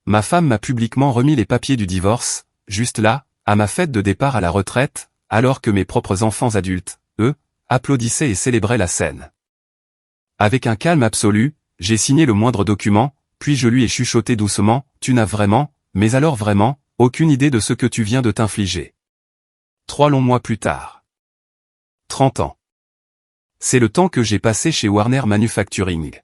ma femme m'a publiquement remis les papiers du divorce, juste là, à ma fête de départ à la retraite, alors que mes propres enfants adultes, eux, applaudissaient et célébraient la scène. Avec un calme absolu, j'ai signé le moindre document, puis je lui ai chuchoté doucement, « Tu n'as vraiment, mais alors vraiment, aucune idée de ce que tu viens de t'infliger. » 3 longs mois plus tard. 30 ans. C'est le temps que j'ai passé chez Warner Manufacturing.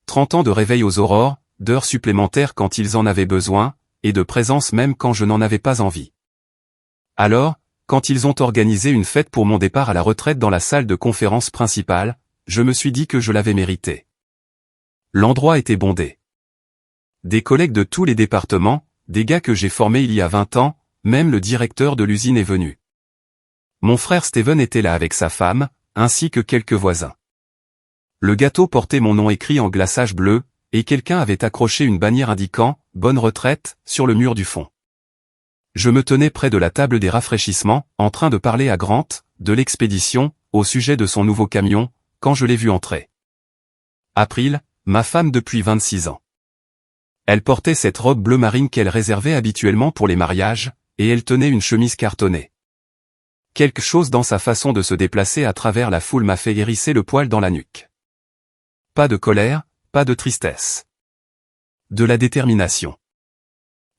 30 ans de réveil aux aurores, d'heures supplémentaires quand ils en avaient besoin, et de présence même quand je n'en avais pas envie. Alors, quand ils ont organisé une fête pour mon départ à la retraite dans la salle de conférence principale, je me suis dit que je l'avais mérité. L'endroit était bondé. Des collègues de tous les départements, des gars que j'ai formés il y a 20 ans, même le directeur de l'usine est venu. Mon frère Steven était là avec sa femme, ainsi que quelques voisins. Le gâteau portait mon nom écrit en glaçage bleu, et quelqu'un avait accroché une bannière indiquant « Bonne retraite » sur le mur du fond. Je me tenais près de la table des rafraîchissements, en train de parler à Grant, de l'expédition, au sujet de son nouveau camion, quand je l'ai vu entrer. April, ma femme depuis 26 ans. Elle portait cette robe bleu marine qu'elle réservait habituellement pour les mariages, et elle tenait une chemise cartonnée. Quelque chose dans sa façon de se déplacer à travers la foule m'a fait hérisser le poil dans la nuque. Pas de colère, pas de tristesse. De la détermination.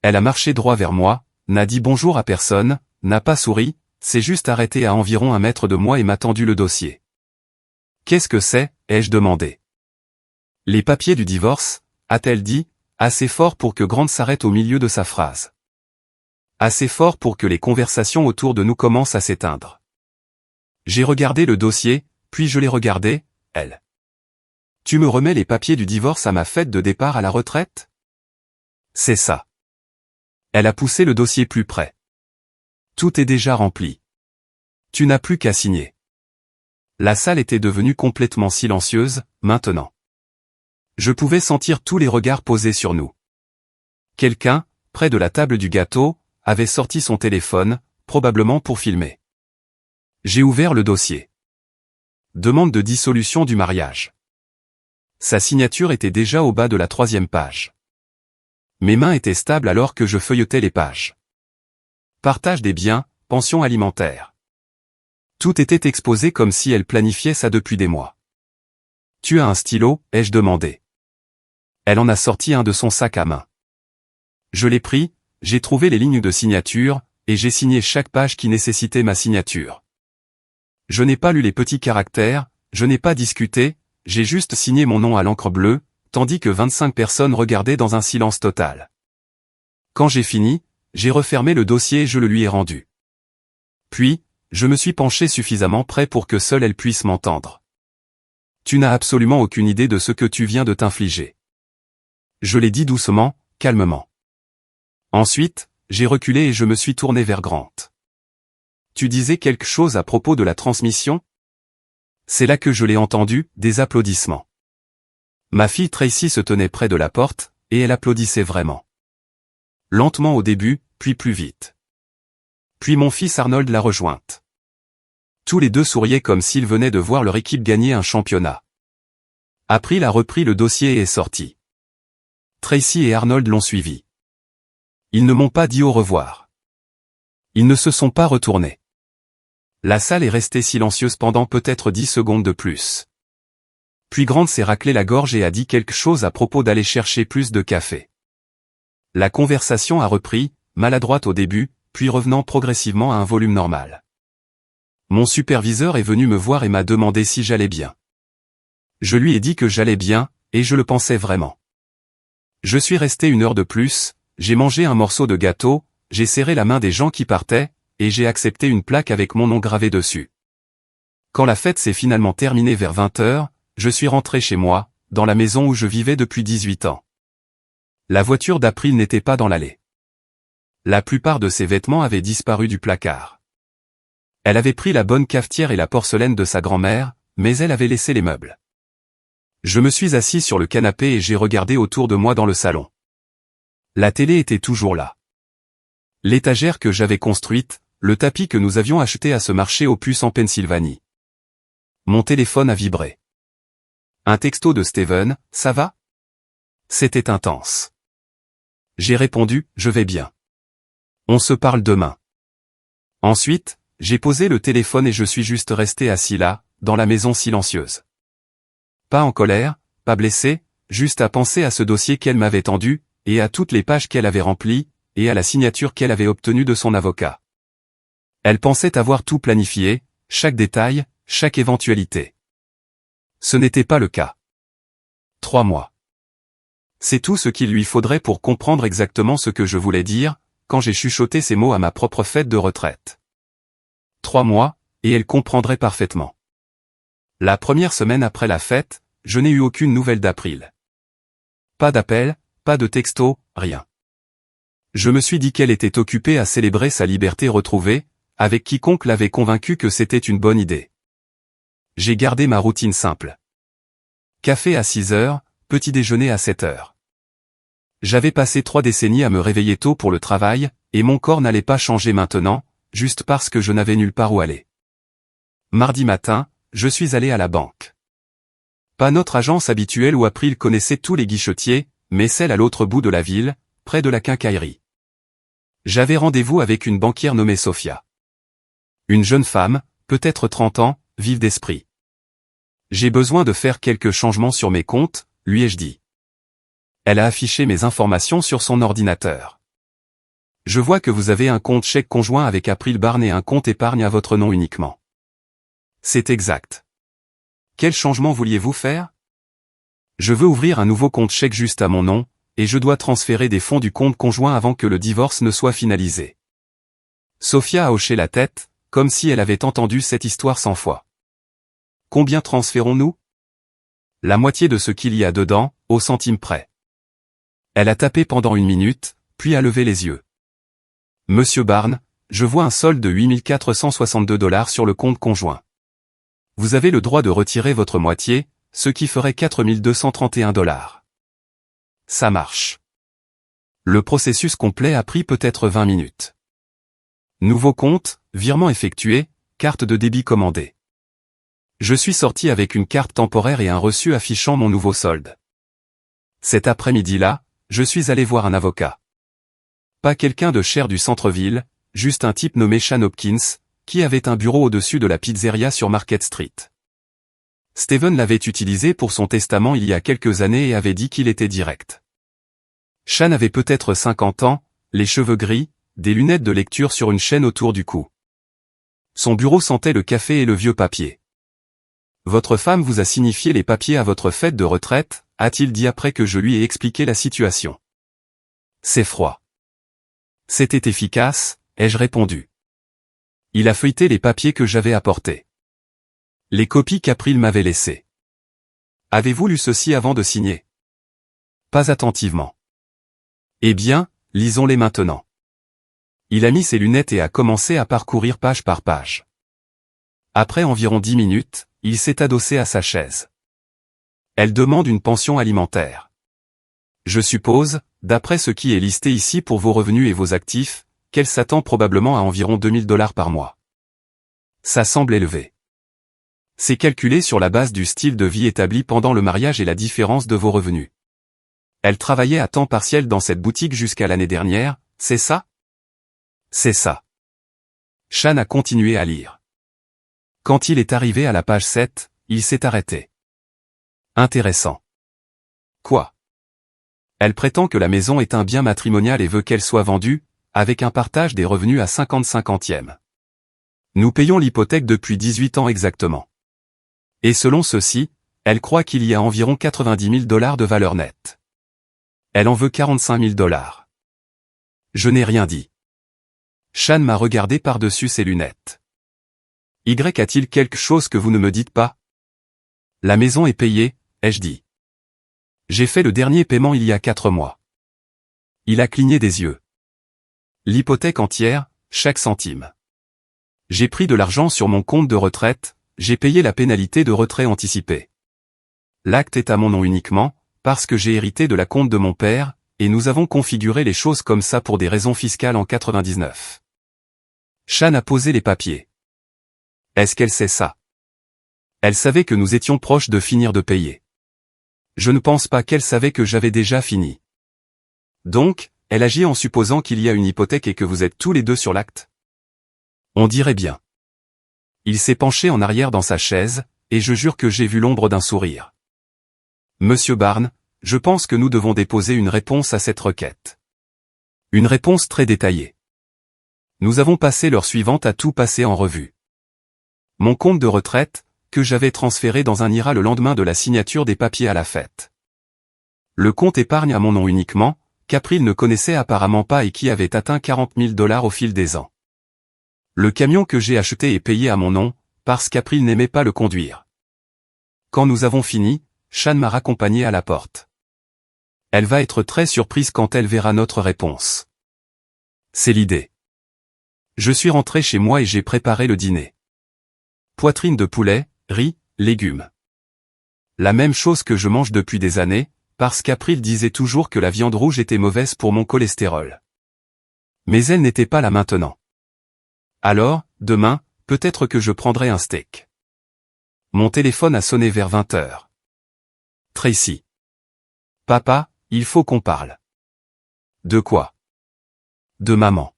Elle a marché droit vers moi, n'a dit bonjour à personne, n'a pas souri, s'est juste arrêtée à environ 1 mètre de moi et m'a tendu le dossier. « Qu'est-ce que c'est ?» ai-je demandé. « Les papiers du divorce » a-t-elle dit, assez fort pour que Grant s'arrête au milieu de sa phrase. Assez fort pour que les conversations autour de nous commencent à s'éteindre. J'ai regardé le dossier, puis je l'ai regardé, elle. « Tu me remets les papiers du divorce à ma fête de départ à la retraite ?» C'est ça. Elle a poussé le dossier plus près. Tout est déjà rempli. Tu n'as plus qu'à signer. La salle était devenue complètement silencieuse, maintenant. Je pouvais sentir tous les regards posés sur nous. Quelqu'un, près de la table du gâteau, avait sorti son téléphone, probablement pour filmer. J'ai ouvert le dossier. Demande de dissolution du mariage. Sa signature était déjà au bas de la 3e page. Mes mains étaient stables alors que je feuilletais les pages. Partage des biens, pension alimentaire. Tout était exposé comme si elle planifiait ça depuis des mois. « Tu as un stylo ?» ai-je demandé. Elle en a sorti un de son sac à main. Je l'ai pris, j'ai trouvé les lignes de signature, et j'ai signé chaque page qui nécessitait ma signature. Je n'ai pas lu les petits caractères, je n'ai pas discuté, j'ai juste signé mon nom à l'encre bleue, tandis que 25 personnes regardaient dans un silence total. Quand j'ai fini, j'ai refermé le dossier et je le lui ai rendu. Puis, je me suis penché suffisamment près pour que seule elle puisse m'entendre. « Tu n'as absolument aucune idée de ce que tu viens de t'infliger. » Je l'ai dit doucement, calmement. Ensuite, j'ai reculé et je me suis tourné vers Grant. « Tu disais quelque chose à propos de la transmission ?» C'est là que je l'ai entendu, des applaudissements. Ma fille Tracy se tenait près de la porte, et elle applaudissait vraiment. Lentement au début, puis plus vite. Puis mon fils Arnold l'a rejointe. Tous les deux souriaient comme s'ils venaient de voir leur équipe gagner un championnat. April a repris le dossier et est sorti. Tracy et Arnold l'ont suivi. Ils ne m'ont pas dit au revoir. Ils ne se sont pas retournés. La salle est restée silencieuse pendant peut-être 10 secondes de plus. Puis Grant s'est raclé la gorge et a dit quelque chose à propos d'aller chercher plus de café. La conversation a repris, maladroite au début, puis revenant progressivement à un volume normal. Mon superviseur est venu me voir et m'a demandé si j'allais bien. Je lui ai dit que j'allais bien, et je le pensais vraiment. Je suis resté 1 heure de plus, j'ai mangé un morceau de gâteau, j'ai serré la main des gens qui partaient, et j'ai accepté une plaque avec mon nom gravé dessus. Quand la fête s'est finalement terminée vers 20 heures, je suis rentré chez moi, dans la maison où je vivais depuis 18 ans. La voiture d'April n'était pas dans l'allée. La plupart de ses vêtements avaient disparu du placard. Elle avait pris la bonne cafetière et la porcelaine de sa grand-mère, mais elle avait laissé les meubles. Je me suis assis sur le canapé et j'ai regardé autour de moi dans le salon. La télé était toujours là. L'étagère que j'avais construite, le tapis que nous avions acheté à ce marché aux puces en Pennsylvanie. Mon téléphone a vibré. Un texto de Steven, « Ça va ?» C'était intense. J'ai répondu, je vais bien. On se parle demain. Ensuite, j'ai posé le téléphone et je suis juste resté assis là, dans la maison silencieuse. Pas en colère, pas blessé, juste à penser à ce dossier qu'elle m'avait tendu, et à toutes les pages qu'elle avait remplies, et à la signature qu'elle avait obtenue de son avocat. Elle pensait avoir tout planifié, chaque détail, chaque éventualité. Ce n'était pas le cas. 3 mois. C'est tout ce qu'il lui faudrait pour comprendre exactement ce que je voulais dire, quand j'ai chuchoté ces mots à ma propre fête de retraite. 3 mois, et elle comprendrait parfaitement. La première semaine après la fête, je n'ai eu aucune nouvelle d'April. Pas d'appel, pas de texto, rien. Je me suis dit qu'elle était occupée à célébrer sa liberté retrouvée, avec quiconque l'avait convaincue que c'était une bonne idée. J'ai gardé ma routine simple. Café à 6 heures, petit déjeuner à 7 heures. J'avais passé 3 décennies à me réveiller tôt pour le travail, et mon corps n'allait pas changer maintenant, juste parce que je n'avais nulle part où aller. Mardi matin, je suis allé à la banque. Pas notre agence habituelle où April connaissait tous les guichetiers, mais celle à l'autre bout de la ville, près de la quincaillerie. J'avais rendez-vous avec une banquière nommée Sophia. Une jeune femme, peut-être 30 ans, vive d'esprit. J'ai besoin de faire quelques changements sur mes comptes, lui ai-je dit. Elle a affiché mes informations sur son ordinateur. Je vois que vous avez un compte chèque conjoint avec April Barn et un compte épargne à votre nom uniquement. C'est exact. Quel changement vouliez-vous faire? Je veux ouvrir un nouveau compte chèque juste à mon nom, et je dois transférer des fonds du compte conjoint avant que le divorce ne soit finalisé. Sophia a hoché la tête, comme si elle avait entendu cette histoire 100 fois. Combien transférons-nous? La moitié de ce qu'il y a dedans, au centime près. Elle a tapé pendant 1 minute, puis a levé les yeux. Monsieur Barn, je vois un solde de 8 462 $ sur le compte conjoint. Vous avez le droit de retirer votre moitié, ce qui ferait 4 231 $. Ça marche. Le processus complet a pris peut-être 20 minutes. Nouveau compte, virement effectué, carte de débit commandée. Je suis sorti avec une carte temporaire et un reçu affichant mon nouveau solde. Cet après-midi-là, je suis allé voir un avocat. Pas quelqu'un de cher du centre-ville, juste un type nommé Sean Hopkins, qui avait un bureau au-dessus de la pizzeria sur Market Street. Steven l'avait utilisé pour son testament il y a quelques années et avait dit qu'il était direct. Sean avait peut-être 50 ans, les cheveux gris, des lunettes de lecture sur une chaîne autour du cou. Son bureau sentait le café et le vieux papier. Votre femme vous a signifié les papiers à votre fête de retraite, a-t-il dit après que je lui ai expliqué la situation. C'est froid. C'était efficace, ai-je répondu. Il a feuilleté les papiers que j'avais apportés. Les copies qu'April m'avait laissées. Avez-vous lu ceci avant de signer? Pas attentivement. Eh bien, lisons-les maintenant. Il a mis ses lunettes et a commencé à parcourir page par page. Après environ 10 minutes, il s'est adossé à sa chaise. Elle demande une pension alimentaire. Je suppose, d'après ce qui est listé ici pour vos revenus et vos actifs, qu'elle s'attend probablement à environ 2 000 $ par mois. Ça semble élevé. C'est calculé sur la base du style de vie établi pendant le mariage et la différence de vos revenus. Elle travaillait à temps partiel dans cette boutique jusqu'à l'année dernière, c'est ça? C'est ça. Sean a continué à lire. Quand il est arrivé à la page 7, il s'est arrêté. Intéressant. Quoi? Elle prétend que la maison est un bien matrimonial et veut qu'elle soit vendue, avec un partage des revenus à 50-50e. Nous payons l'hypothèque depuis 18 ans exactement. Et selon ceci, elle croit qu'il y a environ 90 000 $ de valeur nette. Elle en veut 45 000 $. Je n'ai rien dit. Sean m'a regardé par-dessus ses lunettes. Y a-t-il quelque chose que vous ne me dites pas? La maison est payée, ai-je dit. J'ai fait le dernier paiement il y a 4 mois. Il a cligné des yeux. L'hypothèque entière, chaque centime. J'ai pris de l'argent sur mon compte de retraite, j'ai payé la pénalité de retrait anticipé. L'acte est à mon nom uniquement, parce que j'ai hérité de la compte de mon père, et nous avons configuré les choses comme ça pour des raisons fiscales en 99. Sean a posé les papiers. Est-ce qu'elle sait ça? Elle savait que nous étions proches de finir de payer. Je ne pense pas qu'elle savait que j'avais déjà fini. Donc, elle agit en supposant qu'il y a une hypothèque et que vous êtes tous les deux sur l'acte. On dirait bien. Il s'est penché en arrière dans sa chaise, et je jure que j'ai vu l'ombre d'un sourire. Monsieur Barnes, je pense que nous devons déposer une réponse à cette requête. Une réponse très détaillée. Nous avons passé l'heure suivante à tout passer en revue. Mon compte de retraite, que j'avais transféré dans un IRA le lendemain de la signature des papiers à la fête. Le compte épargne à mon nom uniquement, qu'April ne connaissait apparemment pas et qui avait atteint 40 000 $ au fil des ans. Le camion que j'ai acheté est payé à mon nom, parce qu'April n'aimait pas le conduire. Quand nous avons fini, Shan m'a raccompagné à la porte. Elle va être très surprise quand elle verra notre réponse. C'est l'idée. Je suis rentré chez moi et j'ai préparé le dîner. Poitrine de poulet, riz, légumes. La même chose que je mange depuis des années, parce qu'April disait toujours que la viande rouge était mauvaise pour mon cholestérol. Mais elle n'était pas là maintenant. Alors, demain, peut-être que je prendrai un steak. Mon téléphone a sonné vers 20 h. Tracy. Papa, il faut qu'on parle. De quoi? De maman.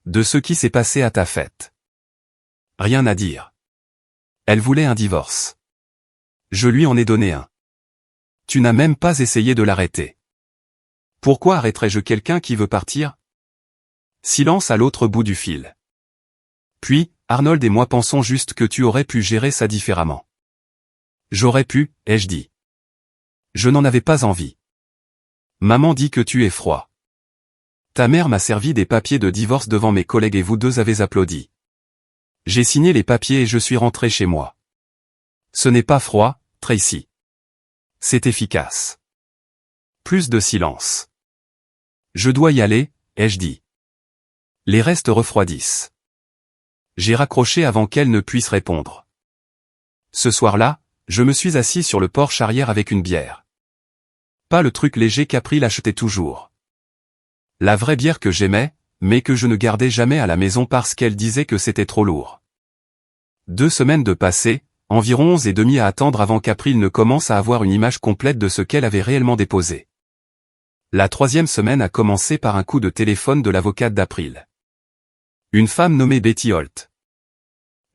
De ce qui s'est passé à ta fête. Rien à dire. Elle voulait un divorce. Je lui en ai donné un. Tu n'as même pas essayé de l'arrêter. Pourquoi arrêterais-je quelqu'un qui veut partir? Silence à l'autre bout du fil. Puis, Arnold et moi pensons juste que tu aurais pu gérer ça différemment. J'aurais pu, ai-je dit. Je n'en avais pas envie. Maman dit que tu es froid. Ta mère m'a servi des papiers de divorce devant mes collègues et vous deux avez applaudi. J'ai signé les papiers et je suis rentré chez moi. Ce n'est pas froid, Tracy. C'est efficace. Plus de silence. Je dois y aller, ai-je dit. Les restes refroidissent. J'ai raccroché avant qu'elle ne puisse répondre. Ce soir-là, je me suis assis sur le porche arrière avec une bière. Pas le truc léger qu'April achetait toujours. La vraie bière que j'aimais, mais que je ne gardais jamais à la maison parce qu'elle disait que c'était trop lourd. 2 semaines de passées, environ 11h30 à attendre avant qu'April ne commence à avoir une image complète de ce qu'elle avait réellement déposé. La 3e semaine a commencé par un coup de téléphone de l'avocate d'April. Une femme nommée Betty Holt.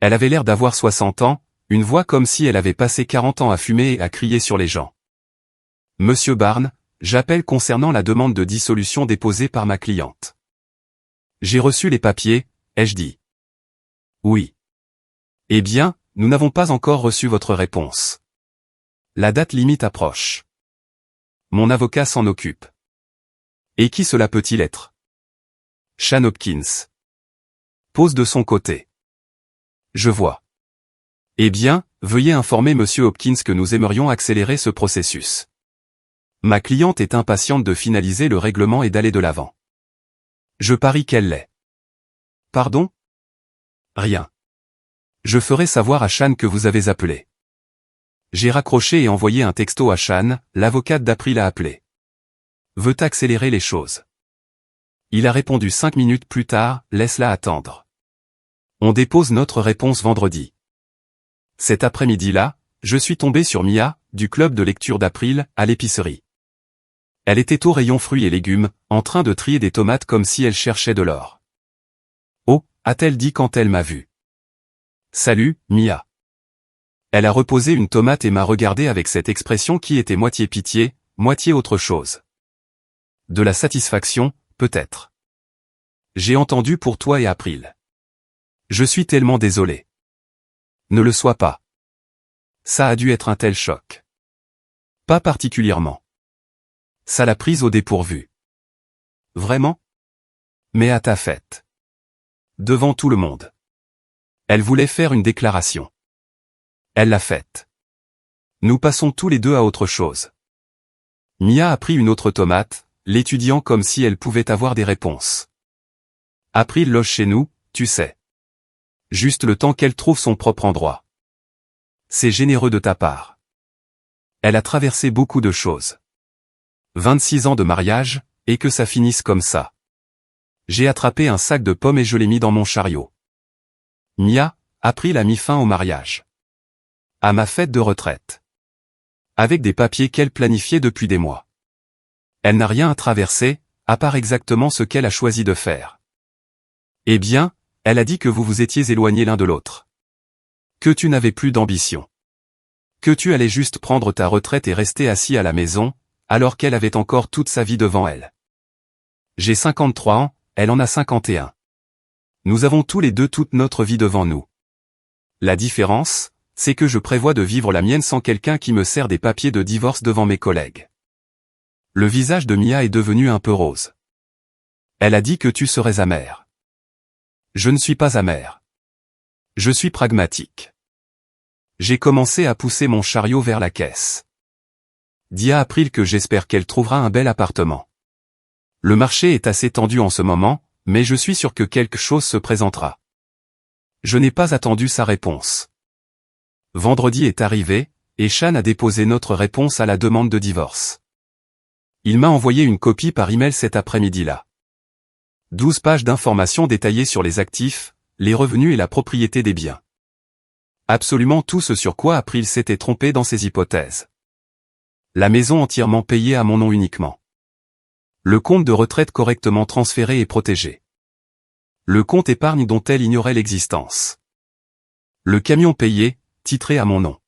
Elle avait l'air d'avoir 60 ans, une voix comme si elle avait passé 40 ans à fumer et à crier sur les gens. Monsieur Barnes, j'appelle concernant la demande de dissolution déposée par ma cliente. J'ai reçu les papiers, ai-je dit. Oui. Eh bien, nous n'avons pas encore reçu votre réponse. La date limite approche. Mon avocat s'en occupe. Et qui cela peut-il être? Shan Hopkins. Pose de son côté. Je vois. Eh bien, veuillez informer Monsieur Hopkins que nous aimerions accélérer ce processus. Ma cliente est impatiente de finaliser le règlement et d'aller de l'avant. Je parie qu'elle l'est. Pardon? Rien. Je ferai savoir à Shan que vous avez appelé. J'ai raccroché et envoyé un texto à Shan, l'avocate d'April a appelé. Veut accélérer les choses. Il a répondu 5 minutes plus tard, laisse-la attendre. On dépose notre réponse vendredi. Cet après-midi-là, je suis tombé sur Mia, du club de lecture d'April, à l'épicerie. Elle était au rayon fruits et légumes, en train de trier des tomates comme si elle cherchait de l'or. Oh, a-t-elle dit quand elle m'a vu. Salut, Mia. Elle a reposé une tomate et m'a regardé avec cette expression qui était moitié pitié, moitié autre chose. De la satisfaction, peut-être. J'ai entendu pour toi et April. Je suis tellement désolé. Ne le sois pas. Ça a dû être un tel choc. Pas particulièrement. Ça l'a prise au dépourvu. Vraiment? Mais à ta fête. Devant tout le monde. Elle voulait faire une déclaration. Elle l'a faite. Nous passons tous les deux à autre chose. Mia a pris une autre tomate, l'étudiant comme si elle pouvait avoir des réponses. April loge chez nous, tu sais. Juste le temps qu'elle trouve son propre endroit. C'est généreux de ta part. Elle a traversé beaucoup de choses. 26 ans de mariage, et que ça finisse comme ça. J'ai attrapé un sac de pommes et je l'ai mis dans mon chariot. Mia, April a mis fin au mariage. À ma fête de retraite. Avec des papiers qu'elle planifiait depuis des mois. Elle n'a rien à traverser, à part exactement ce qu'elle a choisi de faire. Eh bien, elle a dit que vous vous étiez éloignés l'un de l'autre. Que tu n'avais plus d'ambition. Que tu allais juste prendre ta retraite et rester assis à la maison, alors qu'elle avait encore toute sa vie devant elle. J'ai 53 ans, elle en a 51. Nous avons tous les deux toute notre vie devant nous. La différence, c'est que je prévois de vivre la mienne sans quelqu'un qui me sert des papiers de divorce devant mes collègues. Le visage de Mia est devenu un peu rose. Elle a dit que tu serais amère. Je ne suis pas amère. Je suis pragmatique. J'ai commencé à pousser mon chariot vers la caisse. Dis à April que j'espère qu'elle trouvera un bel appartement. Le marché est assez tendu en ce moment, mais je suis sûr que quelque chose se présentera. Je n'ai pas attendu sa réponse. Vendredi est arrivé, et Sean a déposé notre réponse à la demande de divorce. Il m'a envoyé une copie par email cet après-midi-là. 12 pages d'informations détaillées sur les actifs, les revenus et la propriété des biens. Absolument tout ce sur quoi April s'était trompé dans ses hypothèses. La maison entièrement payée à mon nom uniquement. Le compte de retraite correctement transféré et protégé. Le compte épargne dont elle ignorait l'existence. Le camion payé, titré à mon nom.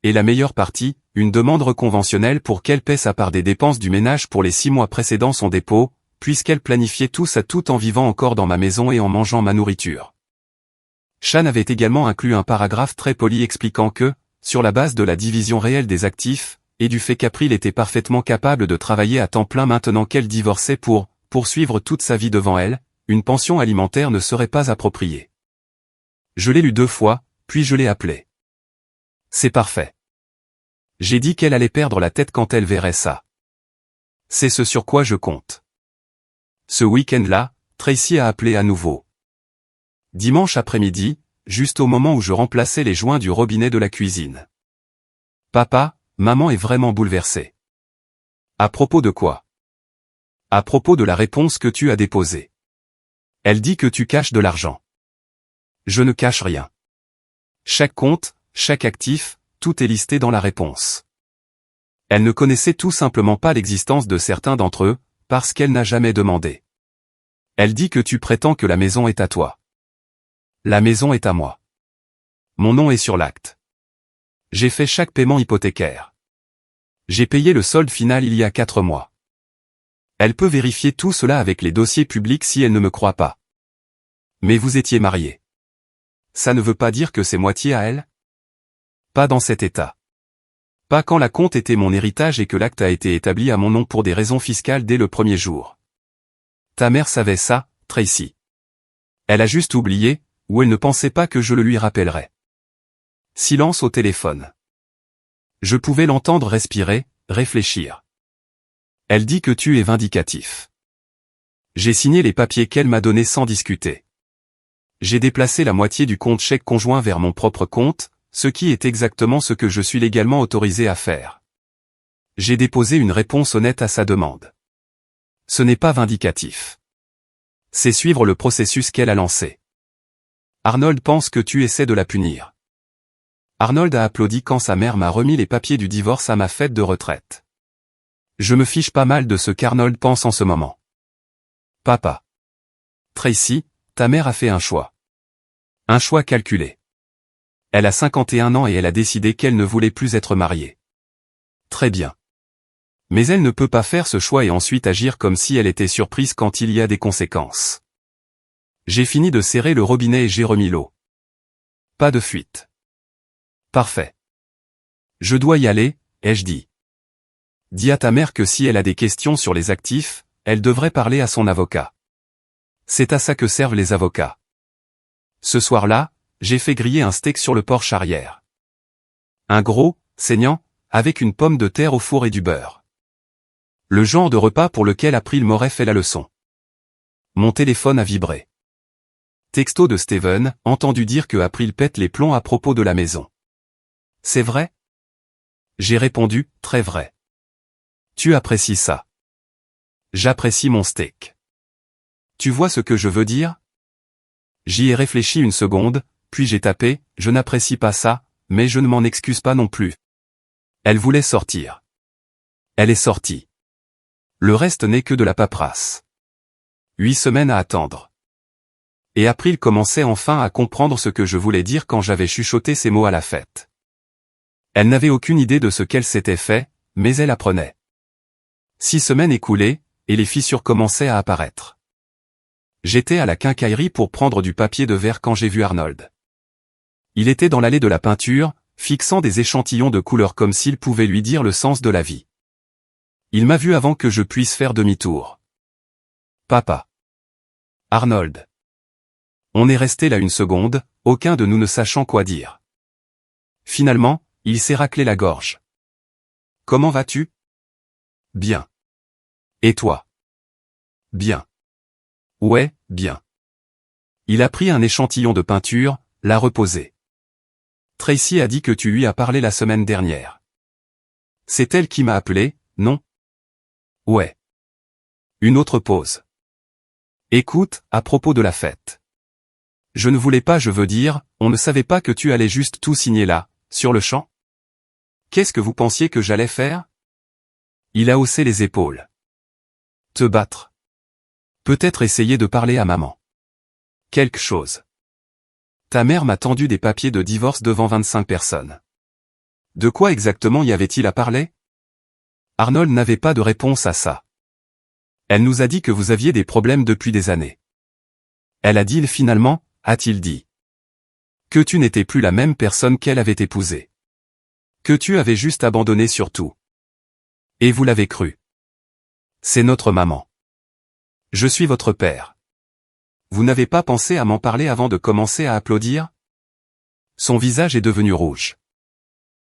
Et la meilleure partie, une demande reconventionnelle pour qu'elle paie sa part des dépenses du ménage pour les 6 mois précédant son dépôt, puisqu'elle planifiait tout ça tout en vivant encore dans ma maison et en mangeant ma nourriture. Sean avait également inclus un paragraphe très poli expliquant que, sur la base de la division réelle des actifs, et du fait qu'April était parfaitement capable de travailler à temps plein maintenant qu'elle divorçait pour poursuivre toute sa vie devant elle, une pension alimentaire ne serait pas appropriée. Je l'ai lu 2 fois, puis je l'ai appelée. C'est parfait. J'ai dit qu'elle allait perdre la tête quand elle verrait ça. C'est ce sur quoi je compte. Ce week-end-là, Tracy a appelé à nouveau. Dimanche après-midi, juste au moment où je remplaçais les joints du robinet de la cuisine. Papa, maman est vraiment bouleversée. À propos de quoi? À propos de la réponse que tu as déposée. Elle dit que tu caches de l'argent. Je ne cache rien. Chaque compte, chaque actif, tout est listé dans la réponse. Elle ne connaissait tout simplement pas l'existence de certains d'entre eux, parce qu'elle n'a jamais demandé. Elle dit que tu prétends que la maison est à toi. La maison est à moi. Mon nom est sur l'acte. J'ai fait chaque paiement hypothécaire. J'ai payé le solde final il y a 4 mois. Elle peut vérifier tout cela avec les dossiers publics si elle ne me croit pas. Mais vous étiez mariés. Ça ne veut pas dire que c'est moitié à elle? Pas dans cet état. Pas quand la compte était mon héritage et que l'acte a été établi à mon nom pour des raisons fiscales dès le premier jour. Ta mère savait ça, Tracy. Elle a juste oublié, ou elle ne pensait pas que je le lui rappellerais. Silence au téléphone. Je pouvais l'entendre respirer, réfléchir. Elle dit que tu es vindicatif. J'ai signé les papiers qu'elle m'a donnés sans discuter. J'ai déplacé la moitié du compte chèque conjoint vers mon propre compte, ce qui est exactement ce que je suis légalement autorisé à faire. J'ai déposé une réponse honnête à sa demande. Ce n'est pas vindicatif. C'est suivre le processus qu'elle a lancé. Arnold pense que tu essaies de la punir. Arnold a applaudi quand sa mère m'a remis les papiers du divorce à ma fête de retraite. Je me fiche pas mal de ce qu'Arnold pense en ce moment. Papa. Tracy, ta mère a fait un choix. Un choix calculé. Elle a 51 ans et elle a décidé qu'elle ne voulait plus être mariée. Très bien. Mais elle ne peut pas faire ce choix et ensuite agir comme si elle était surprise quand il y a des conséquences. J'ai fini de serrer le robinet et j'ai remis l'eau. Pas de fuite. Parfait. Je dois y aller, ai-je dit. Dis à ta mère que si elle a des questions sur les actifs, elle devrait parler à son avocat. C'est à ça que servent les avocats. Ce soir-là, j'ai fait griller un steak sur le porche arrière. Un gros, saignant, avec une pomme de terre au four et du beurre. Le genre de repas pour lequel April m'aurait fait la leçon. Mon téléphone a vibré. Texto de Steven, entendu dire que April pète les plombs à propos de la maison. C'est vrai? J'ai répondu, très vrai. Tu apprécies ça. J'apprécie mon steak. Tu vois ce que je veux dire? J'y ai réfléchi une seconde, puis j'ai tapé, je n'apprécie pas ça, mais je ne m'en excuse pas non plus. Elle voulait sortir. Elle est sortie. Le reste n'est que de la paperasse. 8 semaines à attendre. Et April commençait enfin à comprendre ce que je voulais dire quand j'avais chuchoté ces mots à la fête. Elle n'avait aucune idée de ce qu'elle s'était fait, mais elle apprenait. 6 semaines écoulées, et les fissures commençaient à apparaître. J'étais à la quincaillerie pour prendre du papier de verre quand j'ai vu Arnold. Il était dans l'allée de la peinture, fixant des échantillons de couleurs comme s'il pouvait lui dire le sens de la vie. Il m'a vu avant que je puisse faire demi-tour. Papa. Arnold. On est resté là une seconde, aucun de nous ne sachant quoi dire. Finalement, il s'est raclé la gorge. Comment vas-tu? Bien. Et toi? Bien. Ouais, bien. Il a pris un échantillon de peinture, l'a reposé. Tracy a dit que tu lui as parlé la semaine dernière. C'est elle qui m'a appelé, non? Ouais. Une autre pause. Écoute, à propos de la fête. Je ne voulais pas, je veux dire, on ne savait pas que tu allais juste tout signer là, sur le champ? Qu'est-ce que vous pensiez que j'allais faire? Il a haussé les épaules. Te battre. Peut-être essayer de parler à maman. Quelque chose. Ta mère m'a tendu des papiers de divorce devant 25 personnes. De quoi exactement y avait-il à parler? Arnold n'avait pas de réponse à ça. Elle nous a dit que vous aviez des problèmes depuis des années. Elle a dit finalement, a-t-il dit. Que tu n'étais plus la même personne qu'elle avait épousée. Que tu avais juste abandonné sur tout. Et vous l'avez cru. C'est notre maman. Je suis votre père. Vous n'avez pas pensé à m'en parler avant de commencer à applaudir? Son visage est devenu rouge.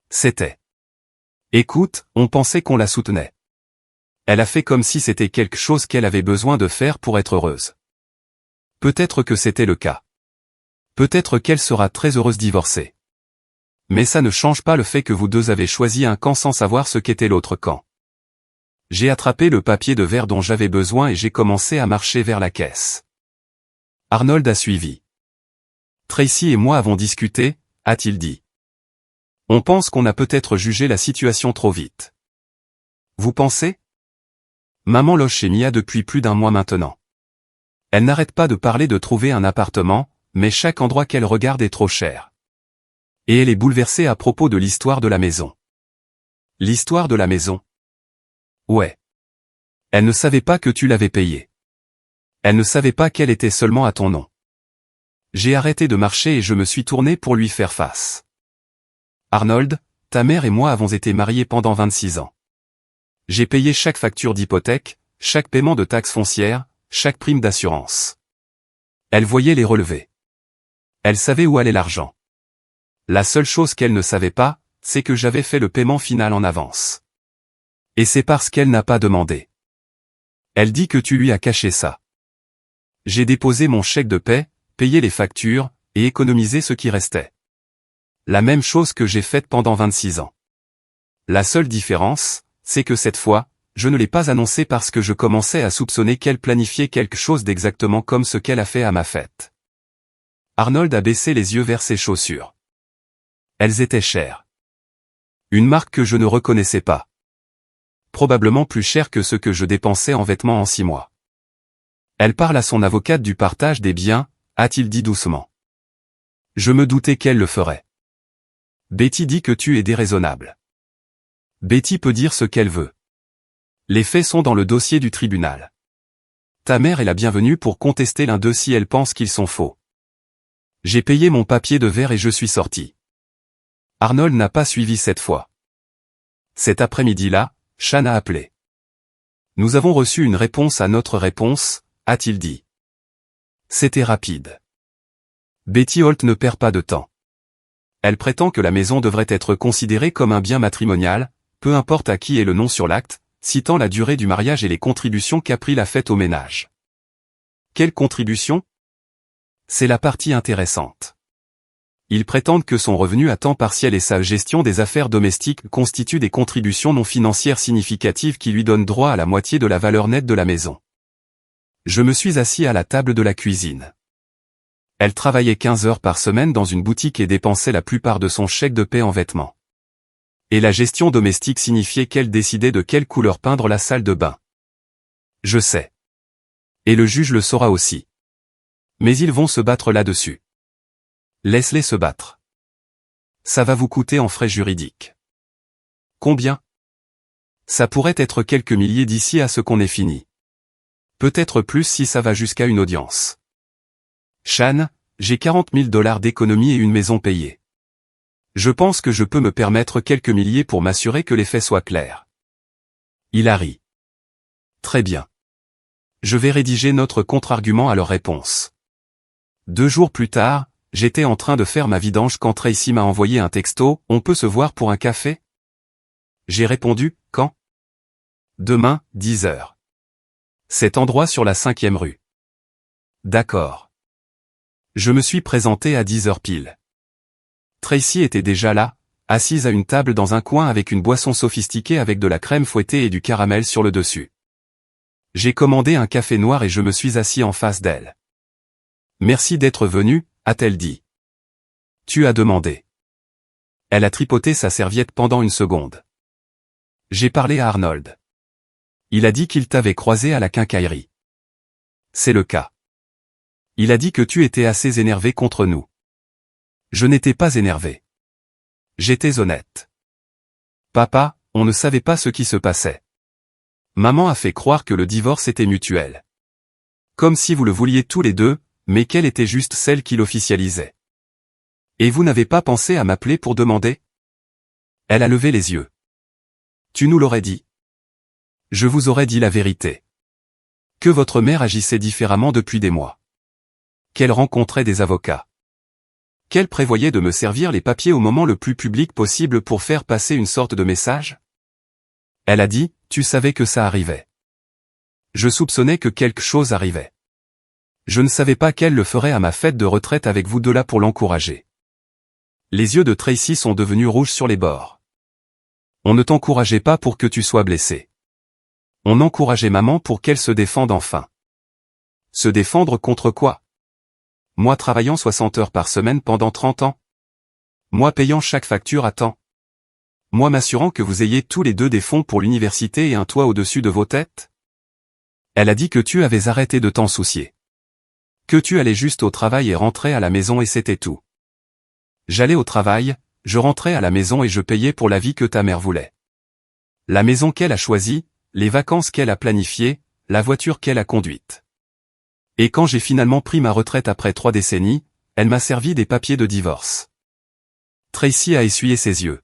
C'était. Écoute, on pensait qu'on la soutenait. Elle a fait comme si c'était quelque chose qu'elle avait besoin de faire pour être heureuse. Peut-être que c'était le cas. Peut-être qu'elle sera très heureuse divorcée. Mais ça ne change pas le fait que vous deux avez choisi un camp sans savoir ce qu'était l'autre camp. J'ai attrapé le papier de verre dont j'avais besoin et j'ai commencé à marcher vers la caisse. Arnold a suivi. Tracy et moi avons discuté, a-t-il dit. On pense qu'on a peut-être jugé la situation trop vite. Vous pensez? Maman loge chez Mia depuis plus d'un mois maintenant. Elle n'arrête pas de parler de trouver un appartement, mais chaque endroit qu'elle regarde est trop cher. Et elle est bouleversée à propos de l'histoire de la maison. L'histoire de la maison? Ouais. Elle ne savait pas que tu l'avais payée. Elle ne savait pas qu'elle était seulement à ton nom. J'ai arrêté de marcher et je me suis tourné pour lui faire face. Arnold, ta mère et moi avons été mariés pendant 26 ans. J'ai payé chaque facture d'hypothèque, chaque paiement de taxes foncières, chaque prime d'assurance. Elle voyait les relevés. Elle savait où allait l'argent. La seule chose qu'elle ne savait pas, c'est que j'avais fait le paiement final en avance. Et c'est parce qu'elle n'a pas demandé. Elle dit que tu lui as caché ça. J'ai déposé mon chèque de paie, payé les factures, et économisé ce qui restait. La même chose que j'ai faite pendant 26 ans. La seule différence, c'est que cette fois, je ne l'ai pas annoncé parce que je commençais à soupçonner qu'elle planifiait quelque chose d'exactement comme ce qu'elle a fait à ma fête. Arnold a baissé les yeux vers ses chaussures. Elles étaient chères. Une marque que je ne reconnaissais pas. Probablement plus cher que ce que je dépensais en vêtements en 6 mois. Elle parle à son avocate du partage des biens, a-t-il dit doucement. Je me doutais qu'elle le ferait. Betty dit que tu es déraisonnable. Betty peut dire ce qu'elle veut. Les faits sont dans le dossier du tribunal. Ta mère est la bienvenue pour contester l'un d'eux si elle pense qu'ils sont faux. J'ai payé mon papier de verre et je suis sorti. Arnold n'a pas suivi cette fois. Cet après-midi-là, Shan a appelé. Nous avons reçu une réponse à notre réponse, a-t-il dit. C'était rapide. Betty Holt ne perd pas de temps. Elle prétend que la maison devrait être considérée comme un bien matrimonial, peu importe à qui est le nom sur l'acte, citant la durée du mariage et les contributions qu'April a faites au ménage. Quelles contributions? C'est la partie intéressante. Ils prétendent que son revenu à temps partiel et sa gestion des affaires domestiques constituent des contributions non financières significatives qui lui donnent droit à la moitié de la valeur nette de la maison. Je me suis assis à la table de la cuisine. Elle travaillait 15 heures par semaine dans une boutique et dépensait la plupart de son chèque de paie en vêtements. Et la gestion domestique signifiait qu'elle décidait de quelle couleur peindre la salle de bain. Je sais. Et le juge le saura aussi. Mais ils vont se battre là-dessus. Laisse-les se battre. Ça va vous coûter en frais juridiques. Combien? Ça pourrait être quelques milliers d'ici à ce qu'on ait fini. Peut-être plus si ça va jusqu'à une audience. Shan, j'ai 40 000 $ d'économie et une maison payée. Je pense que je peux me permettre quelques milliers pour m'assurer que les faits soient clairs. Il a ri. Très bien. Je vais rédiger notre contre-argument à leur réponse. 2 jours plus tard, j'étais en train de faire ma vidange quand Tracy m'a envoyé un texto « On peut se voir pour un café ?» J'ai répondu « Quand ?» Demain, 10 heures. Cet endroit sur la 5e rue. D'accord. Je me suis présenté à 10 heures pile. Tracy était déjà là, assise à une table dans un coin avec une boisson sophistiquée avec de la crème fouettée et du caramel sur le dessus. J'ai commandé un café noir et je me suis assis en face d'elle. « Merci d'être venu », a-t-elle dit. « Tu as demandé. » Elle a tripoté sa serviette pendant une seconde. J'ai parlé à Arnold. Il a dit qu'il t'avait croisé à la quincaillerie. C'est le cas. Il a dit que tu étais assez énervé contre nous. Je n'étais pas énervé. J'étais honnête. Papa, on ne savait pas ce qui se passait. Maman a fait croire que le divorce était mutuel. Comme si vous le vouliez tous les deux, mais qu'elle était juste celle qui l'officialisait. Et vous n'avez pas pensé à m'appeler pour demander? Elle a levé les yeux. Tu nous l'aurais dit. Je vous aurais dit la vérité. Que votre mère agissait différemment depuis des mois. Qu'elle rencontrait des avocats. Qu'elle prévoyait de me servir les papiers au moment le plus public possible pour faire passer une sorte de message? Elle a dit, tu savais que ça arrivait. Je soupçonnais que quelque chose arrivait. Je ne savais pas qu'elle le ferait à ma fête de retraite avec vous deux là pour l'encourager. Les yeux de Tracy sont devenus rouges sur les bords. On ne t'encourageait pas pour que tu sois blessé. On encourageait maman pour qu'elle se défende enfin. Se défendre contre quoi? Moi travaillant 60 heures par semaine pendant 30 ans. Moi payant chaque facture à temps. Moi m'assurant que vous ayez tous les deux des fonds pour l'université et un toit au-dessus de vos têtes. Elle a dit que tu avais arrêté de t'en soucier. Que tu allais juste au travail et rentrais à la maison et c'était tout. J'allais au travail, je rentrais à la maison et je payais pour la vie que ta mère voulait. La maison qu'elle a choisie, les vacances qu'elle a planifiées, la voiture qu'elle a conduite. Et quand j'ai finalement pris ma retraite après 3 décennies, elle m'a servi des papiers de divorce. Tracy a essuyé ses yeux.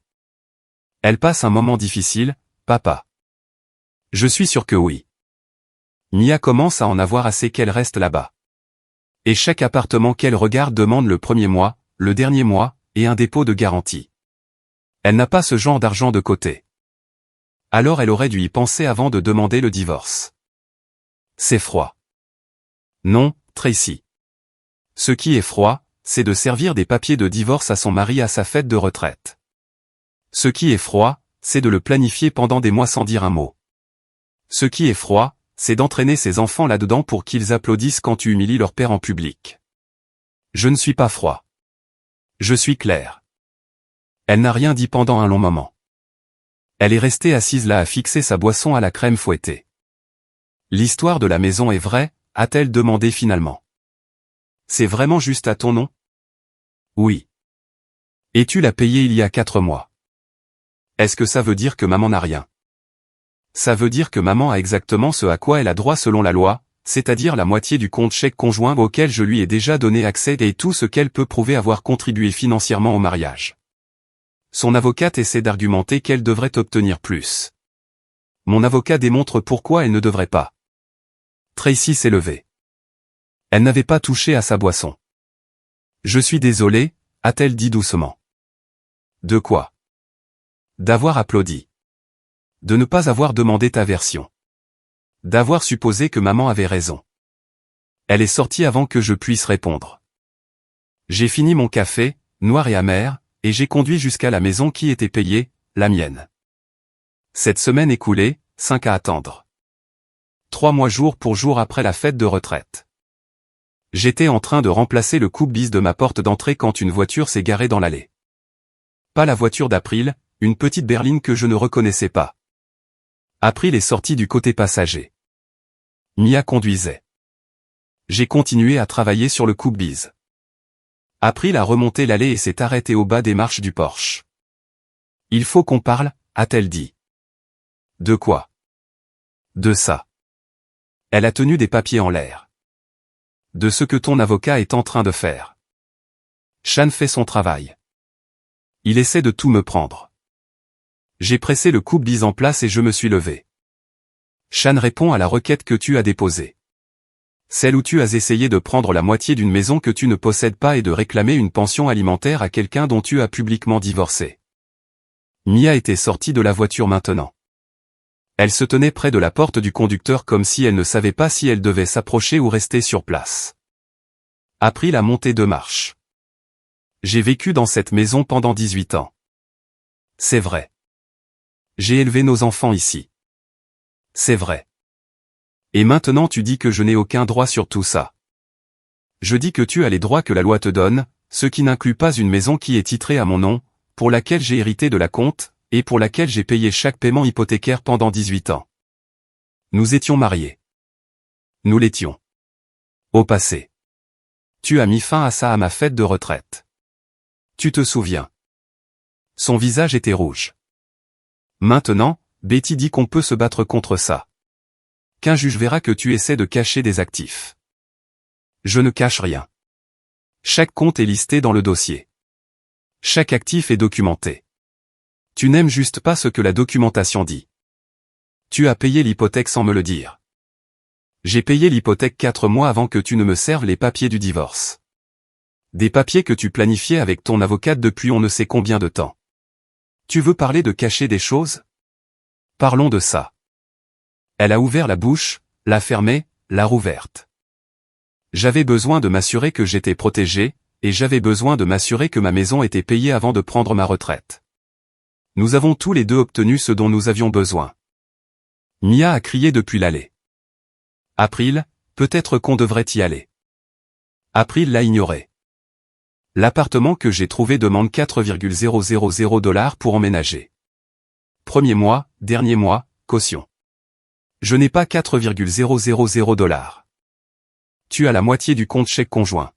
Elle passe un moment difficile, papa. Je suis sûr que oui. Mia commence à en avoir assez qu'elle reste là-bas. Et chaque appartement qu'elle regarde demande le premier mois, le dernier mois, et un dépôt de garantie. Elle n'a pas ce genre d'argent de côté. Alors elle aurait dû y penser avant de demander le divorce. C'est froid. Non, Tracy. Ce qui est froid, c'est de servir des papiers de divorce à son mari à sa fête de retraite. Ce qui est froid, c'est de le planifier pendant des mois sans dire un mot. Ce qui est froid, c'est d'entraîner ses enfants là-dedans pour qu'ils applaudissent quand tu humilies leur père en public. Je ne suis pas froid. Je suis clair. Elle n'a rien dit pendant un long moment. Elle est restée assise là à fixer sa boisson à la crème fouettée. L'histoire de la maison est vraie, a-t-elle demandé finalement. C'est vraiment juste à ton nom? Oui. Et tu l'as payé il y a 4 mois. Est-ce que ça veut dire que maman n'a rien? Ça veut dire que maman a exactement ce à quoi elle a droit selon la loi, c'est-à-dire la moitié du compte chèque conjoint auquel je lui ai déjà donné accès et tout ce qu'elle peut prouver avoir contribué financièrement au mariage. Son avocate essaie d'argumenter qu'elle devrait obtenir plus. Mon avocat démontre pourquoi elle ne devrait pas. Tracy s'est levée. Elle n'avait pas touché à sa boisson. Je suis désolée, a-t-elle dit doucement. De quoi? D'avoir applaudi. De ne pas avoir demandé ta version. D'avoir supposé que maman avait raison. Elle est sortie avant que je puisse répondre. J'ai fini mon café, noir et amer, et j'ai conduit jusqu'à la maison qui était payée, la mienne. Cette semaine écoulée, 5 à attendre. 3 mois jour pour jour après la fête de retraite. J'étais en train de remplacer le coupe-bis de ma porte d'entrée quand une voiture s'est garée dans l'allée. Pas la voiture d'April, une petite berline que je ne reconnaissais pas. April est sortie du côté passager. Mia conduisait. J'ai continué à travailler sur le coupe-bise. April a remonté l'allée et s'est arrêtée au bas des marches du Porsche. Il faut qu'on parle, a-t-elle dit. De quoi? De ça. Elle a tenu des papiers en l'air. De ce que ton avocat est en train de faire. Shan fait son travail. Il essaie de tout me prendre. J'ai pressé le coupe-bise en place et je me suis levé. Shan répond à la requête que tu as déposée. Celle où tu as essayé de prendre la moitié d'une maison que tu ne possèdes pas et de réclamer une pension alimentaire à quelqu'un dont tu as publiquement divorcé. Mia était sortie de la voiture maintenant. Elle se tenait près de la porte du conducteur comme si elle ne savait pas si elle devait s'approcher ou rester sur place. April a monté 2 marches. J'ai vécu dans cette maison pendant 18 ans. C'est vrai. J'ai élevé nos enfants ici. C'est vrai. Et maintenant tu dis que je n'ai aucun droit sur tout ça. Je dis que tu as les droits que la loi te donne, ce qui n'inclut pas une maison qui est titrée à mon nom, pour laquelle j'ai hérité de la compte, et pour laquelle j'ai payé chaque paiement hypothécaire pendant 18 ans. Nous étions mariés. Nous l'étions. Au passé. Tu as mis fin à ça à ma fête de retraite. Tu te souviens. Son visage était rouge. Maintenant, Betty dit qu'on peut se battre contre ça. Qu'un juge verra que tu essaies de cacher des actifs. Je ne cache rien. Chaque compte est listé dans le dossier. Chaque actif est documenté. Tu n'aimes juste pas ce que la documentation dit. Tu as payé l'hypothèque sans me le dire. J'ai payé l'hypothèque 4 mois avant que tu ne me serves les papiers du divorce. Des papiers que tu planifiais avec ton avocate depuis on ne sait combien de temps. Tu veux parler de cacher des choses? Parlons de ça. Elle a ouvert la bouche, l'a fermée, l'a rouverte. J'avais besoin de m'assurer que j'étais protégé, et j'avais besoin de m'assurer que ma maison était payée avant de prendre ma retraite. Nous avons tous les deux obtenu ce dont nous avions besoin. Mia a crié depuis l'allée. April, peut-être qu'on devrait y aller. April l'a ignoré. L'appartement que j'ai trouvé demande 4,000 $ pour emménager. Premier mois, dernier mois, caution. Je n'ai pas 4,000 $. Tu as la moitié du compte chèque conjoint.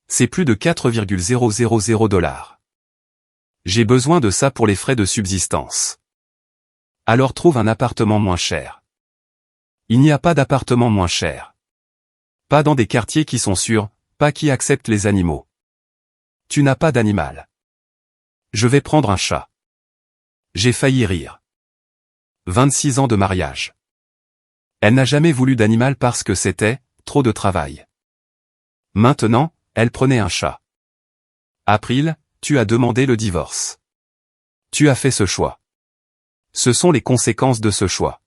C'est plus de 4,000 $. J'ai besoin de ça pour les frais de subsistance. Alors trouve un appartement moins cher. Il n'y a pas d'appartement moins cher. Pas dans des quartiers qui sont sûrs, pas qui acceptent les animaux. Tu n'as pas d'animal. Je vais prendre un chat. J'ai failli rire. 26 ans de mariage. Elle n'a jamais voulu d'animal parce que c'était trop de travail. Maintenant, elle prenait un chat. April, tu as demandé le divorce. Tu as fait ce choix. Ce sont les conséquences de ce choix.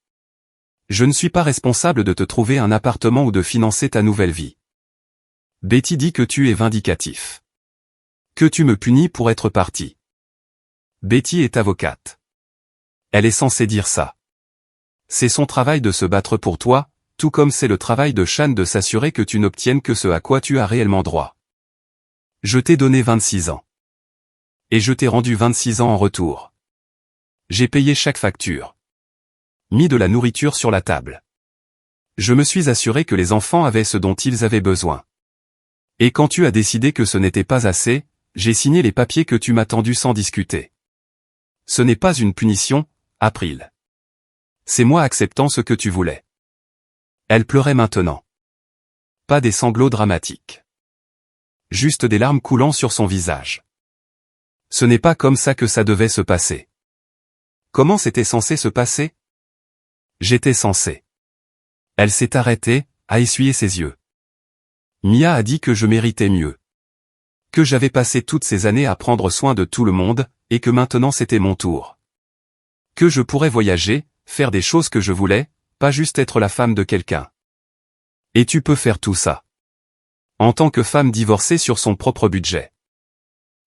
Je ne suis pas responsable de te trouver un appartement ou de financer ta nouvelle vie. Betty dit que tu es vindicatif. Que tu me punis pour être parti. Betty est avocate. Elle est censée dire ça. C'est son travail de se battre pour toi, tout comme c'est le travail de Shan de s'assurer que tu n'obtiennes que ce à quoi tu as réellement droit. Je t'ai donné 26 ans. Et je t'ai rendu 26 ans en retour. J'ai payé chaque facture. Mis de la nourriture sur la table. Je me suis assuré que les enfants avaient ce dont ils avaient besoin. Et quand tu as décidé que ce n'était pas assez, j'ai signé les papiers que tu m'as tendus sans discuter. Ce n'est pas une punition, April. C'est moi acceptant ce que tu voulais. Elle pleurait maintenant. Pas des sanglots dramatiques. Juste des larmes coulant sur son visage. Ce n'est pas comme ça que ça devait se passer. Comment c'était censé se passer? J'étais censé. Elle s'est arrêtée, a essuyé ses yeux. Mia a dit que je méritais mieux. Que j'avais passé toutes ces années à prendre soin de tout le monde, et que maintenant c'était mon tour. Que je pourrais voyager, faire des choses que je voulais, pas juste être la femme de quelqu'un. Et tu peux faire tout ça. En tant que femme divorcée sur son propre budget.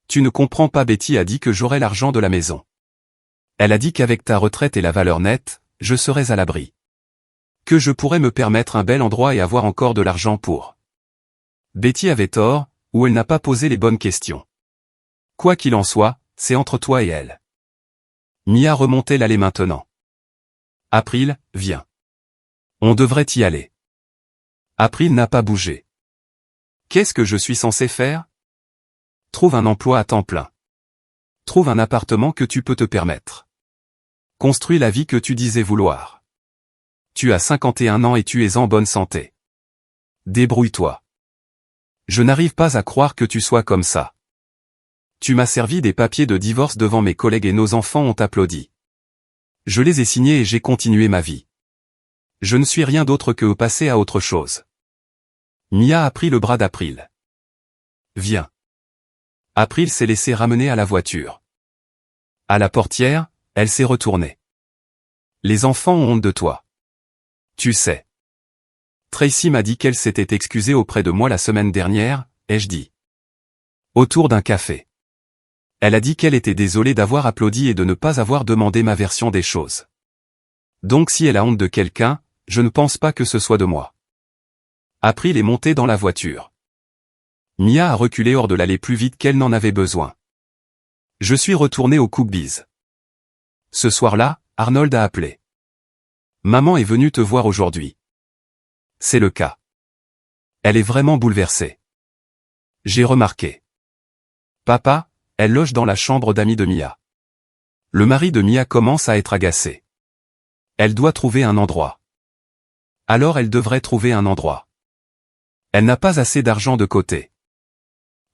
Tu ne comprends pas, Betty a dit que j'aurais l'argent de la maison. Elle a dit qu'avec ta retraite et la valeur nette, je serais à l'abri. Que je pourrais me permettre un bel endroit et avoir encore de l'argent pour. Betty avait tort, ou elle n'a pas posé les bonnes questions. Quoi qu'il en soit, c'est entre toi et elle. Mia remontait l'allée maintenant. April, viens. On devrait y aller. April n'a pas bougé. Qu'est-ce que je suis censé faire? Trouve un emploi à temps plein. Trouve un appartement que tu peux te permettre. Construis la vie que tu disais vouloir. Tu as 51 ans et tu es en bonne santé. Débrouille-toi. Je n'arrive pas à croire que tu sois comme ça. Tu m'as servi des papiers de divorce devant mes collègues et nos enfants ont applaudi. Je les ai signés et j'ai continué ma vie. Je ne suis rien d'autre que passer à autre chose. Mia a pris le bras d'April. Viens. April s'est laissée ramener à la voiture. À la portière, elle s'est retournée. Les enfants ont honte de toi. Tu sais. Tracy m'a dit qu'elle s'était excusée auprès de moi la semaine dernière, ai-je dit. Autour d'un café. Elle a dit qu'elle était désolée d'avoir applaudi et de ne pas avoir demandé ma version des choses. Donc si elle a honte de quelqu'un, je ne pense pas que ce soit de moi. April est montée dans la voiture. Mia a reculé hors de l'allée plus vite qu'elle n'en avait besoin. Je suis retourné au Cookbiz. Ce soir-là, Arnold a appelé. Maman est venue te voir aujourd'hui. C'est le cas. Elle est vraiment bouleversée. J'ai remarqué. Papa, elle loge dans la chambre d'amis de Mia. Le mari de Mia commence à être agacé. Elle doit trouver un endroit. Alors elle devrait trouver un endroit. Elle n'a pas assez d'argent de côté.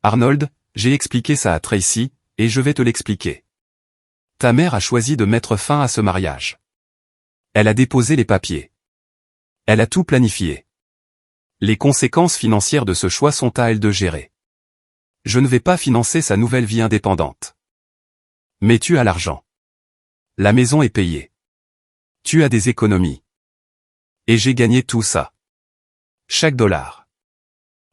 Arnold, j'ai expliqué ça à Tracy, et je vais te l'expliquer. Ta mère a choisi de mettre fin à ce mariage. Elle a déposé les papiers. Elle a tout planifié. Les conséquences financières de ce choix sont à elle de gérer. Je ne vais pas financer sa nouvelle vie indépendante. Mais tu as l'argent. La maison est payée. Tu as des économies. Et j'ai gagné tout ça. Chaque dollar.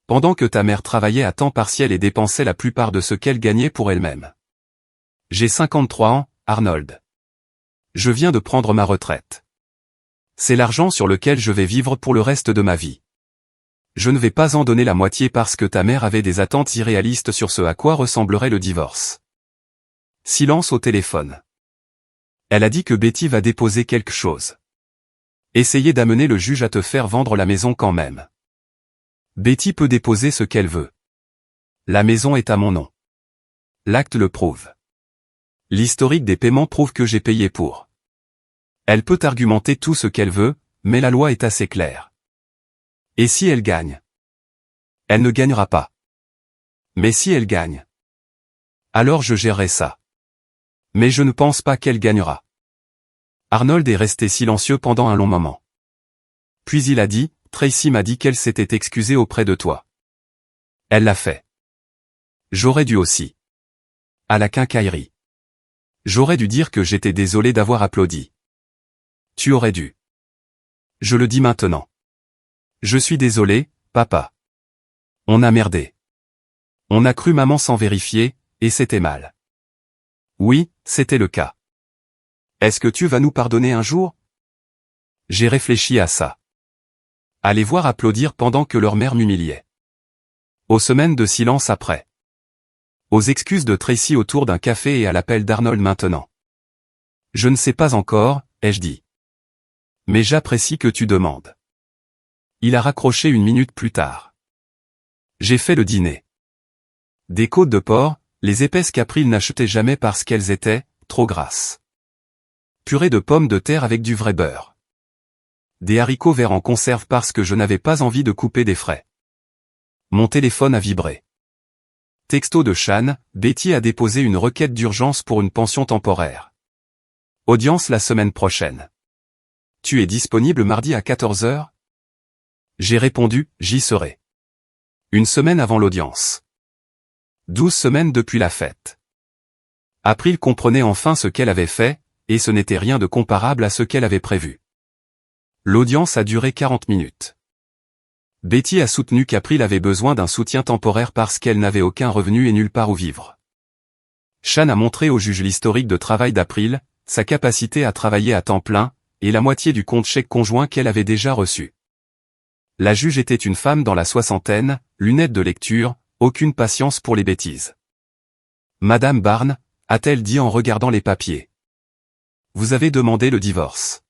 Pendant que ta mère travaillait à temps partiel et dépensait la plupart de ce qu'elle gagnait pour elle-même. J'ai 53 ans, Arnold. Je viens de prendre ma retraite. C'est l'argent sur lequel je vais vivre pour le reste de ma vie. Je ne vais pas en donner la moitié parce que ta mère avait des attentes irréalistes sur ce à quoi ressemblerait le divorce. Silence au téléphone. Elle a dit que Betty va déposer quelque chose. Essayez d'amener le juge à te faire vendre la maison quand même. Betty peut déposer ce qu'elle veut. La maison est à mon nom. L'acte le prouve. L'historique des paiements prouve que j'ai payé pour. Elle peut argumenter tout ce qu'elle veut, mais la loi est assez claire. Et si elle gagne? Elle ne gagnera pas. Mais si elle gagne? Alors je gérerai ça. Mais je ne pense pas qu'elle gagnera. Arnold est resté silencieux pendant un long moment. Puis il a dit, Tracy m'a dit qu'elle s'était excusée auprès de toi. Elle l'a fait. J'aurais dû aussi. À la quincaillerie. J'aurais dû dire que j'étais désolé d'avoir applaudi. Tu aurais dû. Je le dis maintenant. Je suis désolé, papa. On a merdé. On a cru maman sans vérifier, et c'était mal. Oui, c'était le cas. Est-ce que tu vas nous pardonner un jour? J'ai réfléchi à ça. À les voir applaudir pendant que leur mère m'humiliait. Aux semaines de silence après. Aux excuses de Tracy autour d'un café et à l'appel d'Arnold maintenant. Je ne sais pas encore, ai-je dit. Mais j'apprécie que tu demandes. Il a raccroché une minute plus tard. J'ai fait le dîner. Des côtes de porc, les épaisses qu'April n'achetait jamais parce qu'elles étaient trop grasses. Purée de pommes de terre avec du vrai beurre. Des haricots verts en conserve parce que je n'avais pas envie de couper des frais. Mon téléphone a vibré. Texto de Shan, Betty a déposé une requête d'urgence pour une pension temporaire. Audience la semaine prochaine. Tu es disponible mardi à 14 h? J'ai répondu, j'y serai. Une semaine avant l'audience. 12 semaines depuis la fête. April comprenait enfin ce qu'elle avait fait, et ce n'était rien de comparable à ce qu'elle avait prévu. L'audience a duré 40 minutes. Betty a soutenu qu'April avait besoin d'un soutien temporaire parce qu'elle n'avait aucun revenu et nulle part où vivre. Shan a montré au juge l'historique de travail d'April, sa capacité à travailler à temps plein, et la moitié du compte chèque conjoint qu'elle avait déjà reçu. La juge était une femme dans la soixantaine, lunettes de lecture, aucune patience pour les bêtises. Madame Barnes, a-t-elle dit en regardant les papiers. Vous avez demandé le divorce.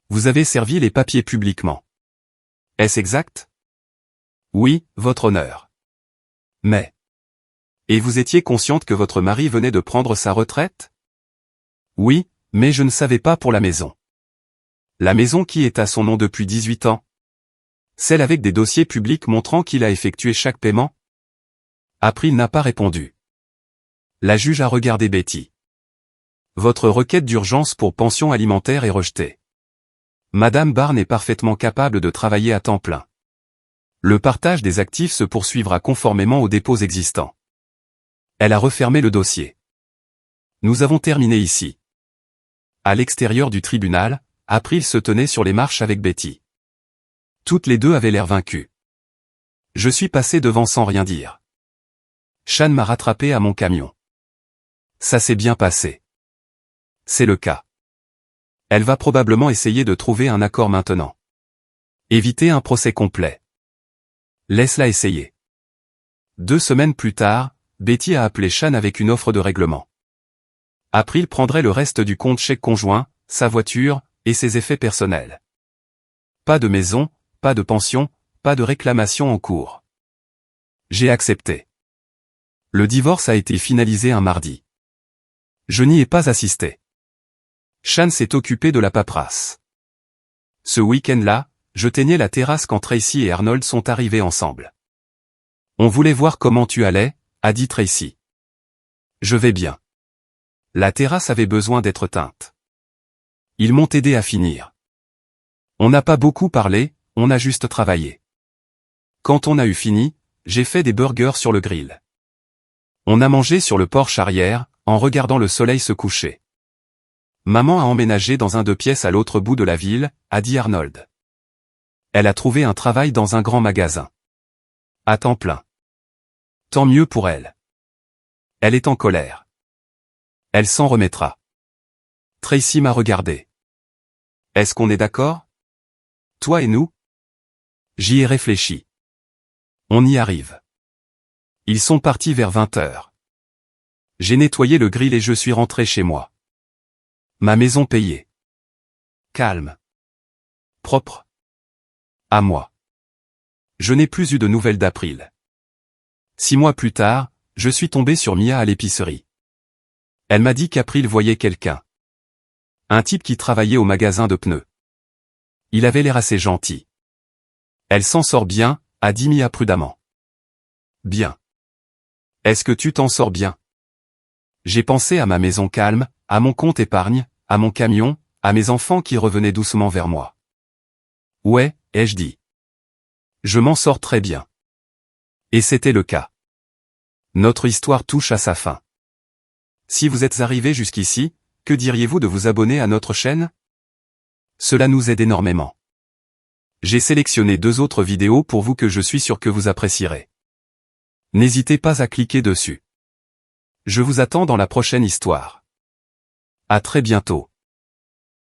Vous avez servi les papiers publiquement. Est-ce exact? Oui, votre honneur. Mais... Et vous étiez consciente que votre mari venait de prendre sa retraite? Oui, mais je ne savais pas pour la maison. La maison qui est à son nom depuis 18 ans? Celle avec des dossiers publics montrant qu'il a effectué chaque paiement? April n'a pas répondu. La juge a regardé Betty. Votre requête d'urgence pour pension alimentaire est rejetée. Madame Barnes est parfaitement capable de travailler à temps plein. Le partage des actifs se poursuivra conformément aux dépôts existants. Elle a refermé le dossier. Nous avons terminé ici. À l'extérieur du tribunal, April se tenait sur les marches avec Betty. Toutes les deux avaient l'air vaincues. Je suis passé devant sans rien dire. Shan m'a rattrapé à mon camion. Ça s'est bien passé. C'est le cas. Elle va probablement essayer de trouver un accord maintenant. Éviter un procès complet. Laisse-la essayer. 2 semaines plus tard, Betty a appelé Shan avec une offre de règlement. April prendrait le reste du compte chèque conjoint, sa voiture, et ses effets personnels. Pas de maison, pas de pension, pas de réclamation en cours. J'ai accepté. Le divorce a été finalisé un mardi. Je n'y ai pas assisté. Shan s'est occupé de la paperasse. Ce week-end-là, je teignais la terrasse quand Tracy et Arnold sont arrivés ensemble. On voulait voir comment tu allais, a dit Tracy. Je vais bien. La terrasse avait besoin d'être teinte. Ils m'ont aidé à finir. On n'a pas beaucoup parlé, on a juste travaillé. Quand on a eu fini, j'ai fait des burgers sur le grill. On a mangé sur le porche arrière, en regardant le soleil se coucher. Maman a emménagé dans un 2 pièces à l'autre bout de la ville, a dit Arnold. Elle a trouvé un travail dans un grand magasin. À temps plein. Tant mieux pour elle. Elle est en colère. Elle s'en remettra. Tracy m'a regardé. Est-ce qu'on est d'accord? Toi et nous? J'y ai réfléchi. On y arrive. Ils sont partis vers 20 heures. J'ai nettoyé le grill et je suis rentré chez moi. Ma maison payée. Calme. Propre. À moi. Je n'ai plus eu de nouvelles d'April. 6 mois plus tard, je suis tombé sur Mia à l'épicerie. Elle m'a dit qu'April voyait quelqu'un. Un type qui travaillait au magasin de pneus. Il avait l'air assez gentil. Elle s'en sort bien, a dit Mia prudemment. Bien. Est-ce que tu t'en sors bien? J'ai pensé à ma maison calme, à mon compte épargne, à mon camion, à mes enfants qui revenaient doucement vers moi. Ouais, ai-je dit. Je m'en sors très bien. Et c'était le cas. Notre histoire touche à sa fin. Si vous êtes arrivé jusqu'ici, que diriez-vous de vous abonner à notre chaîne? Cela nous aide énormément. J'ai sélectionné 2 autres vidéos pour vous que je suis sûr que vous apprécierez. N'hésitez pas à cliquer dessus. Je vous attends dans la prochaine histoire. À très bientôt.